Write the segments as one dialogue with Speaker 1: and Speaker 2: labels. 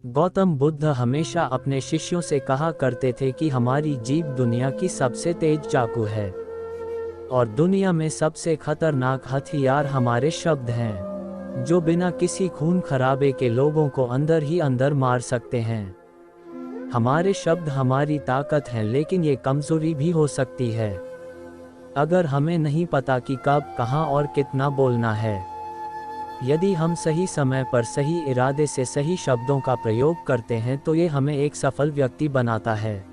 Speaker 1: गौतम बुद्ध हमेशा अपने शिष्यों से कहा करते थे कि हमारी जीभ दुनिया की सबसे तेज चाकू है और दुनिया में सबसे खतरनाक हथियार हमारे शब्द हैं, जो बिना किसी खून खराबे के लोगों को अंदर ही अंदर मार सकते हैं। हमारे शब्द हमारी ताकत हैं, लेकिन ये कमजोरी भी हो सकती है अगर हमें नहीं पता कि कब, कहां और कितना बोलना है। यदि हम सही समय पर सही इरादे से सही शब्दों का प्रयोग करते हैं तो ये हमें एक सफल व्यक्ति बनाता है,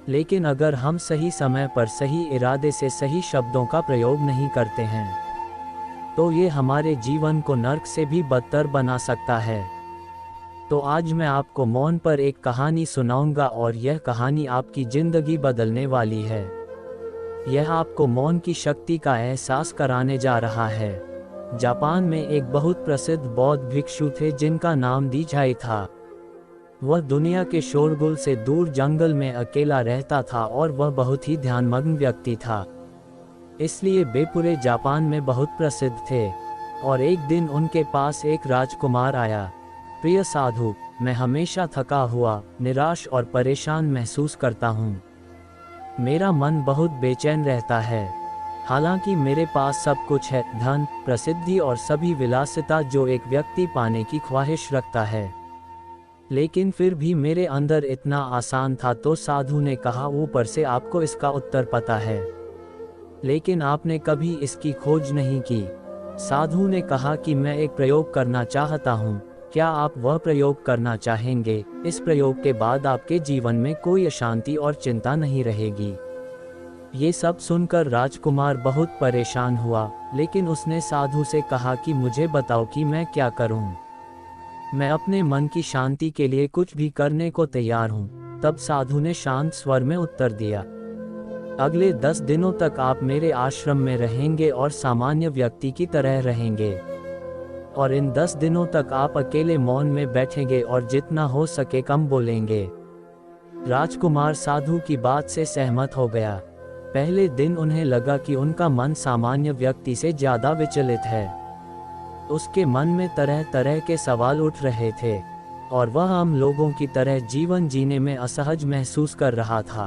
Speaker 1: लेकिन अगर हम सही समय पर सही इरादे से सही शब्दों का प्रयोग नहीं करते हैं तो ये हमारे जीवन को नर्क से भी बदतर बना सकता है। तो आज मैं आपको मौन पर एक कहानी सुनाऊंगा और यह कहानी आपकी जिंदगी बदलने वाली है। यह आपको मौन की शक्ति का एहसास कराने जा रहा है। जापान में एक बहुत प्रसिद्ध बौद्ध भिक्षु थे जिनका नाम दीझाई था। वह दुनिया के शोरगुल से दूर जंगल में अकेला रहता था और वह बहुत ही ध्यानमग्न व्यक्ति था, इसलिए वे पूरे जापान में बहुत प्रसिद्ध थे। और एक दिन उनके पास एक राजकुमार आया। प्रिय साधु, मैं हमेशा थका हुआ, निराश और परेशान महसूस करता हूँ। मेरा मन बहुत बेचैन रहता है। हालांकि मेरे पास सब कुछ है, धन, प्रसिद्धि और सभी विलासिता जो एक व्यक्ति पाने की ख्वाहिश रखता है, लेकिन फिर भी मेरे अंदर इतना आसान था। तो साधु ने कहा, ऊपर से आपको इसका उत्तर पता है, लेकिन आपने कभी इसकी खोज नहीं की। साधु ने कहा कि मैं एक प्रयोग करना चाहता हूँ, क्या आप वह प्रयोग करना चाहेंगे? इस प्रयोग के बाद आपके जीवन में कोई अशांति और चिंता नहीं रहेगी। ये सब सुनकर राजकुमार बहुत परेशान हुआ, लेकिन उसने साधु से कहा कि मुझे बताओ कि मैं क्या करूं। मैं अपने मन की शांति के लिए कुछ भी करने को तैयार हूं। तब साधु ने शांत स्वर में उत्तर दिया, अगले 10 दिनों तक आप मेरे आश्रम में रहेंगे और सामान्य व्यक्ति की तरह रहेंगे, और इन 10 दिनों तक आप अकेले मौन में बैठेंगे और जितना हो सके कम बोलेंगे। राजकुमार साधु की बात से सहमत हो गया। पहले दिन उन्हें लगा कि उनका मन सामान्य व्यक्ति से ज्यादा विचलित है। उसके मन में तरह तरह के सवाल उठ रहे थे और वह आम लोगों की तरह जीवन जीने में असहज महसूस कर रहा था।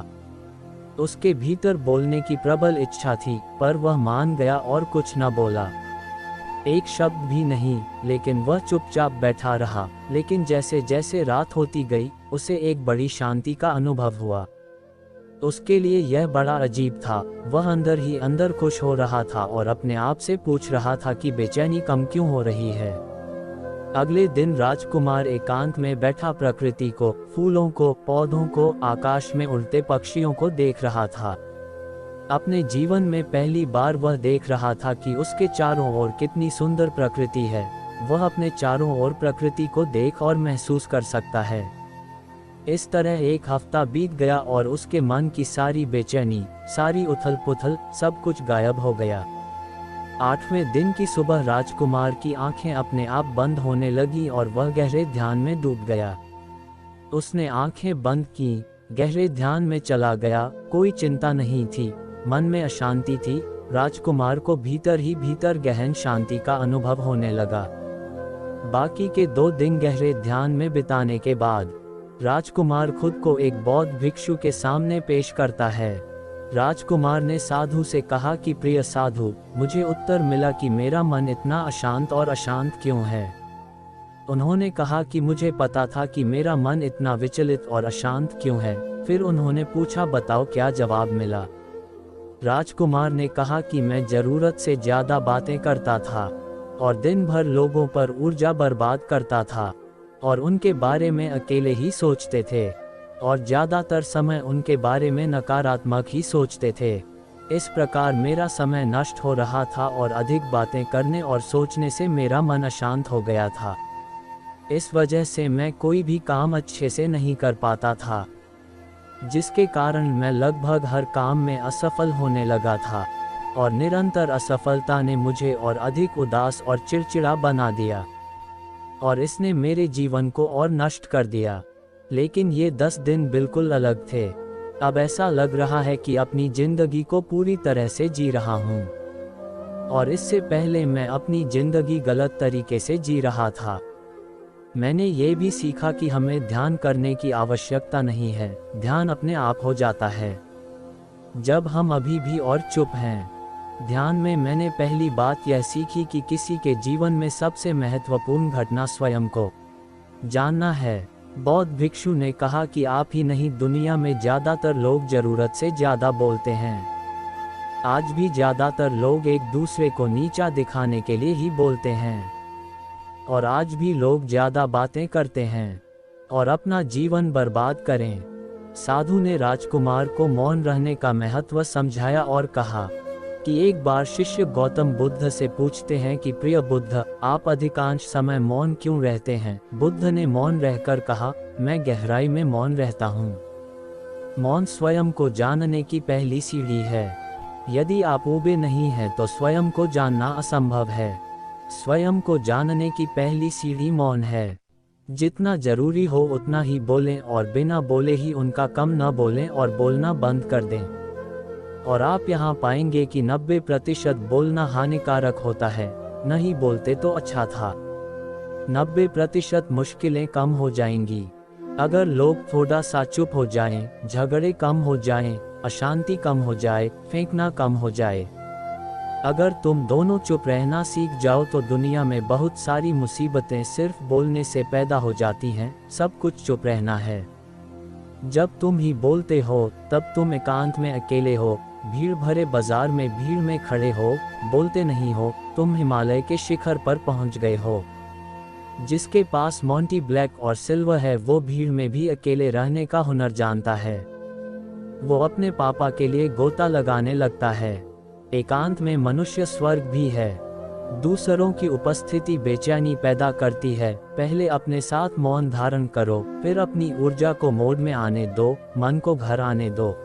Speaker 1: उसके भीतर बोलने की प्रबल इच्छा थी, पर वह मान गया और कुछ न बोला, एक शब्द भी नहीं, लेकिन वह चुपचाप बैठा रहा। लेकिन जैसे जैसे रात होती गई, उसे एक बड़ी शांति का अनुभव हुआ। उसके लिए यह बड़ा अजीब था। वह अंदर ही अंदर खुश हो रहा था और अपने आप से पूछ रहा था कि बेचैनी कम क्यों हो रही है। अगले दिन राजकुमार एकांत में बैठा प्रकृति को, फूलों को, पौधों को, आकाश में उड़ते पक्षियों को देख रहा था। अपने जीवन में पहली बार वह देख रहा था कि उसके चारों ओर कितनी सुंदर प्रकृति है। वह अपने चारों ओर प्रकृति को देख और महसूस कर सकता है। इस तरह एक हफ्ता बीत गया और उसके मन की सारी बेचैनी, सारी उथल पुथल, सब कुछ गायब हो गया। 8वें दिन की सुबह राजकुमार की आंखें अपने आप बंद होने लगी और वह गहरे ध्यान में डूब गया। उसने आंखें बंद की, गहरे ध्यान में चला गया। कोई चिंता नहीं थी, मन में अशांति थी। राजकुमार को भीतर ही भीतर गहन शांति का अनुभव होने लगा। बाकी के 2 दिन गहरे ध्यान में बिताने के बाद राजकुमार खुद को एक बौद्ध भिक्षु के सामने पेश करता है। राजकुमार ने साधु से कहा कि प्रिय साधु, मुझे उत्तर मिला कि मेरा मन इतना अशांत और अशांत क्यों है। उन्होंने कहा कि मुझे पता था कि मेरा मन इतना विचलित और अशांत क्यों है। फिर उन्होंने पूछा, बताओ क्या जवाब मिला। राजकुमार ने कहा कि मैं जरूरत से ज्यादा बातें करता था और दिन भर लोगों पर ऊर्जा बर्बाद करता था और उनके बारे में अकेले ही सोचते थे और ज्यादातर समय उनके बारे में नकारात्मक ही सोचते थे। इस प्रकार मेरा समय नष्ट हो रहा था और अधिक बातें करने और सोचने से मेरा मन अशांत हो गया था। इस वजह से मैं कोई भी काम अच्छे से नहीं कर पाता था, जिसके कारण मैं लगभग हर काम में असफल होने लगा था और निरंतर असफलता ने मुझे और अधिक उदास और चिड़चिड़ा बना दिया और इसने मेरे जीवन को और नष्ट कर दिया। लेकिन ये 10 दिन बिल्कुल अलग थे। अब ऐसा लग रहा है कि अपनी जिंदगी को पूरी तरह से जी रहा हूँ, और इससे पहले मैं अपनी जिंदगी गलत तरीके से जी रहा था। मैंने ये भी सीखा कि हमें ध्यान करने की आवश्यकता नहीं है, ध्यान अपने आप हो जाता है जब हम अभी भी और चुप हैं। ध्यान में मैंने पहली बात यह सीखी कि किसी के जीवन में सबसे महत्वपूर्ण घटना स्वयं को जानना है। बौद्ध भिक्षु ने कहा कि आप ही नहीं, दुनिया में ज़्यादातर लोग ज़रूरत से ज़्यादा बोलते हैं। आज भी ज़्यादातर लोग एक दूसरे को नीचा दिखाने के लिए ही बोलते हैं, और आज भी लोग ज़्यादा बातें करते हैं और अपना जीवन बर्बाद करें। साधु ने राजकुमार को मौन रहने का महत्व समझाया और कहा कि एक बार शिष्य गौतम बुद्ध से पूछते हैं कि प्रिय बुद्ध, आप अधिकांश समय मौन क्यों रहते हैं? बुद्ध ने मौन रहकर कहा, मैं गहराई में मौन रहता हूँ। मौन स्वयं को जानने की पहली सीढ़ी है। यदि आप ऊबे नहीं हैं तो स्वयं को जानना असंभव है। स्वयं को जानने की पहली सीढ़ी मौन है। जितना जरूरी हो उतना ही बोलें और बिना बोले ही उनका कम न बोलें और बोलना बंद कर दें। और आप यहाँ पाएंगे कि 90% बोलना हानिकारक होता है, नहीं बोलते तो अच्छा था। 90% मुश्किलें कम हो जाएंगी अगर लोग थोड़ा सा चुप हो जाएं, झगड़े कम हो जाएं, अशांति कम हो जाए, फेंकना कम हो जाए। अगर तुम दोनों चुप रहना सीख जाओ तो दुनिया में बहुत सारी मुसीबतें सिर्फ बोलने से पैदा हो जाती हैं। सब कुछ चुप रहना है। जब तुम ही बोलते हो तब तुम एकांत में अकेले हो, भीड़ भरे बाजार में भीड़ में खड़े हो, बोलते नहीं हो, तुम हिमालय के शिखर पर पहुंच गए हो। जिसके पास मोंटी ब्लैक और सिल्वर है वो भीड़ में भी अकेले रहने का हुनर जानता है। वो अपने पापा के लिए गोता लगाने लगता है। एकांत में मनुष्य स्वर्ग भी है। दूसरों की उपस्थिति बेचैनी पैदा करती है। पहले अपने साथ मौन धारण करो, फिर अपनी ऊर्जा को मोड में आने दो, मन को घर आने दो।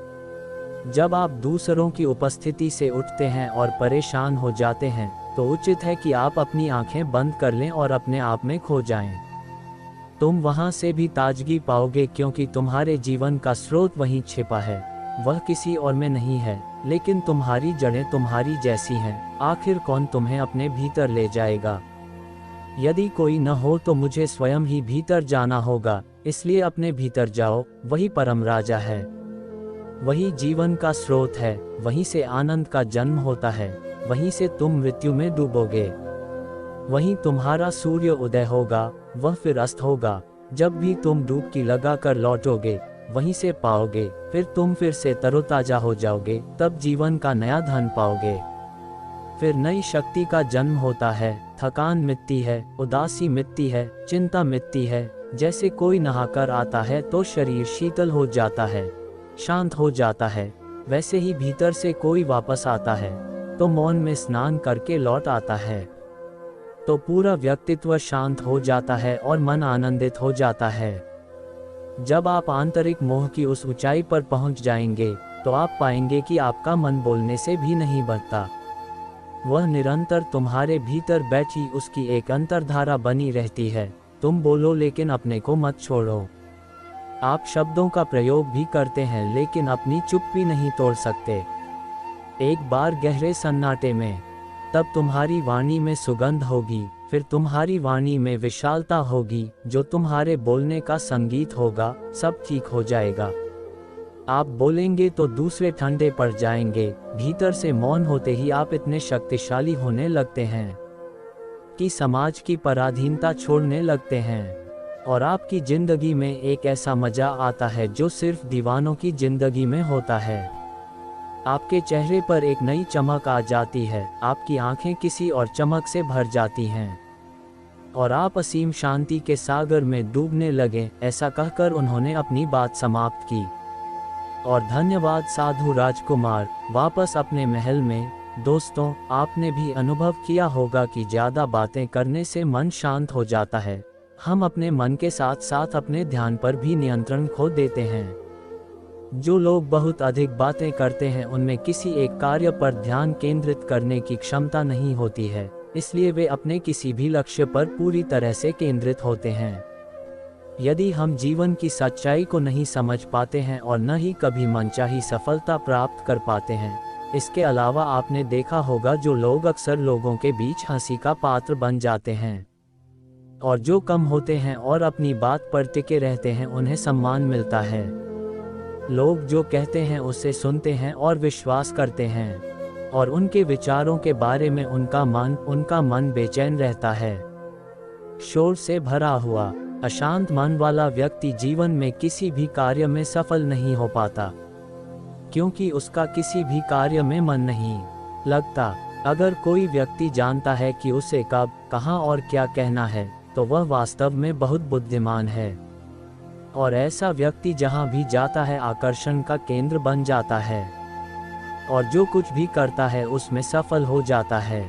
Speaker 1: जब आप दूसरों की उपस्थिति से उठते हैं और परेशान हो जाते हैं तो उचित है कि आप अपनी आंखें बंद कर लें और अपने आप में खो जाएं। तुम वहां से भी ताजगी पाओगे क्योंकि तुम्हारे जीवन का स्रोत वहीं छिपा है। वह किसी और में नहीं है, लेकिन तुम्हारी जड़ें तुम्हारी जैसी हैं। आखिर कौन तुम्हें अपने भीतर ले जाएगा? यदि कोई न हो तो मुझे स्वयं ही भीतर जाना होगा, इसलिए अपने भीतर जाओ। वही परम राजा है, वही जीवन का स्रोत है, वहीं से आनंद का जन्म होता है, वहीं से तुम मृत्यु में डूबोगे। वहीं तुम्हारा सूर्य उदय होगा, वह फिर अस्त होगा। जब भी तुम डुबकी लगाकर लौटोगे वहीं से पाओगे, फिर तुम फिर से तरोताजा हो जाओगे। तब जीवन का नया धन पाओगे। फिर नई शक्ति का जन्म होता है। थकान मिटती है, उदासी मिटती है, चिंता मिटती है। जैसे कोई नहाकर आता है तो शरीर शीतल हो जाता है, शांत हो जाता है, वैसे ही भीतर से कोई वापस आता है तो मौन में स्नान करके लौट आता है तो पूरा व्यक्तित्व शांत हो जाता है और मन आनंदित हो जाता है। जब आप आंतरिक मोह की उस ऊंचाई पर पहुंच जाएंगे तो आप पाएंगे कि आपका मन बोलने से भी नहीं बढ़ता। वह निरंतर तुम्हारे भीतर बैठी उसकी एक अंतर्धारा बनी रहती है। तुम बोलो लेकिन अपने को मत छोड़ो। आप शब्दों का प्रयोग भी करते हैं लेकिन अपनी चुप्पी नहीं तोड़ सकते। एक बार गहरे सन्नाटे में, तब तुम्हारी वाणी में सुगंध होगी, फिर तुम्हारी वाणी में विशालता होगी, जो तुम्हारे बोलने का संगीत होगा। सब ठीक हो जाएगा। आप बोलेंगे तो दूसरे ठंडे पड़ जाएंगे। भीतर से मौन होते ही आप इतने शक्तिशाली होने लगते हैं कि समाज की पराधीनता छोड़ने लगते हैं और आपकी जिंदगी में एक ऐसा मजा आता है जो सिर्फ दीवानों की जिंदगी में होता है। आपके चेहरे पर एक नई चमक आ जाती है, आपकी आंखें किसी और चमक से भर जाती हैं और आप असीम शांति के सागर में डूबने लगे। ऐसा कहकर उन्होंने अपनी बात समाप्त की। और धन्यवाद साधु राजकुमार। वापस अपने महल में। दोस्तों, आपने भी अनुभव किया होगा कि ज़्यादा बातें करने से मन शांत हो जाता है। हम अपने मन के साथ साथ अपने ध्यान पर भी नियंत्रण खो देते हैं। जो लोग बहुत अधिक बातें करते हैं उनमें किसी एक कार्य पर ध्यान केंद्रित करने की क्षमता नहीं होती है, इसलिए वे अपने किसी भी लक्ष्य पर पूरी तरह से केंद्रित होते हैं। यदि हम जीवन की सच्चाई को नहीं समझ पाते हैं और न ही कभी मनचाही सफलता प्राप्त कर पाते हैं। इसके अलावा आपने देखा होगा जो लोग अक्सर लोगों के बीच हंसी का पात्र बन जाते हैं। और जो कम होते हैं और अपनी बात पर टिके रहते हैं उन्हें सम्मान मिलता है। लोग जो कहते हैं उसे सुनते हैं और विश्वास करते हैं, और उनके विचारों के बारे में उनका मन बेचैन रहता है। शोर से भरा हुआ, अशांत मन वाला व्यक्ति जीवन में किसी भी कार्य में सफल नहीं हो पाता, क्योंकि उसका किसी भी कार्य में मन नहीं लगता। अगर कोई व्यक्ति जानता है कि उसे कब, कहाँ और क्या कहना है, तो वह वास्तव में बहुत बुद्धिमान है। और ऐसा व्यक्ति जहाँ भी जाता है आकर्षण का केंद्र बन जाता है, और जो कुछ भी करता है उसमें सफल हो जाता है।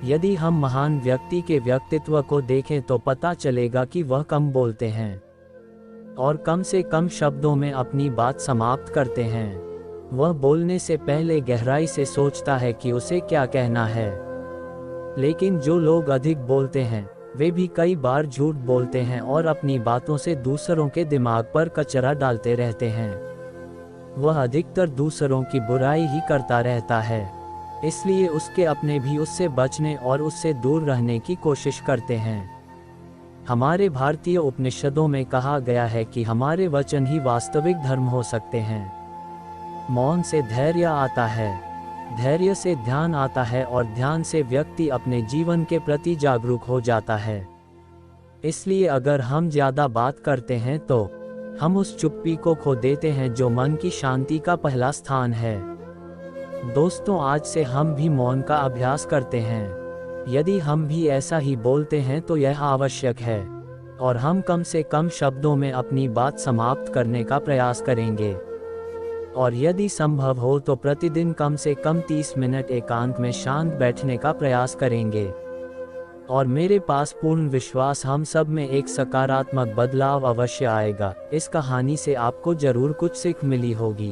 Speaker 1: यदि हम महान व्यक्ति के व्यक्तित्व को देखें तो पता चलेगा कि वह कम बोलते हैं और कम से कम शब्दों में अपनी बात समाप्त करते हैं। वह बोलने से पहले गहराई से सोचता है कि उसे क्या कहना है। लेकिन जो लोग अधिक बोलते हैं वे भी कई बार झूठ बोलते हैं और अपनी बातों से दूसरों के दिमाग पर कचरा डालते रहते हैं। वह अधिकतर दूसरों की बुराई ही करता रहता है, इसलिए उसके अपने भी उससे बचने और उससे दूर रहने की कोशिश करते हैं। हमारे भारतीय उपनिषदों में कहा गया है कि हमारे वचन ही वास्तविक धर्म हो सकते हैं। मौन से धैर्य आता है, धैर्य से ध्यान आता है, और ध्यान से व्यक्ति अपने जीवन के प्रति जागरूक हो जाता है। इसलिए अगर हम ज़्यादा बात करते हैं तो हम उस चुप्पी को खो देते हैं जो मन की शांति का पहला स्थान है। दोस्तों, आज से हम भी मौन का अभ्यास करते हैं। यदि हम भी ऐसा ही बोलते हैं तो यह आवश्यक है, और हम कम से कम शब्दों में अपनी बात समाप्त करने का प्रयास करेंगे। और यदि संभव हो तो प्रतिदिन कम से कम 30 मिनट एकांत में शांत बैठने का प्रयास करेंगे। और मेरे पास पूर्ण विश्वास हम सब में एक सकारात्मक बदलाव अवश्य आएगा। इस कहानी से आपको जरूर कुछ सीख मिली होगी।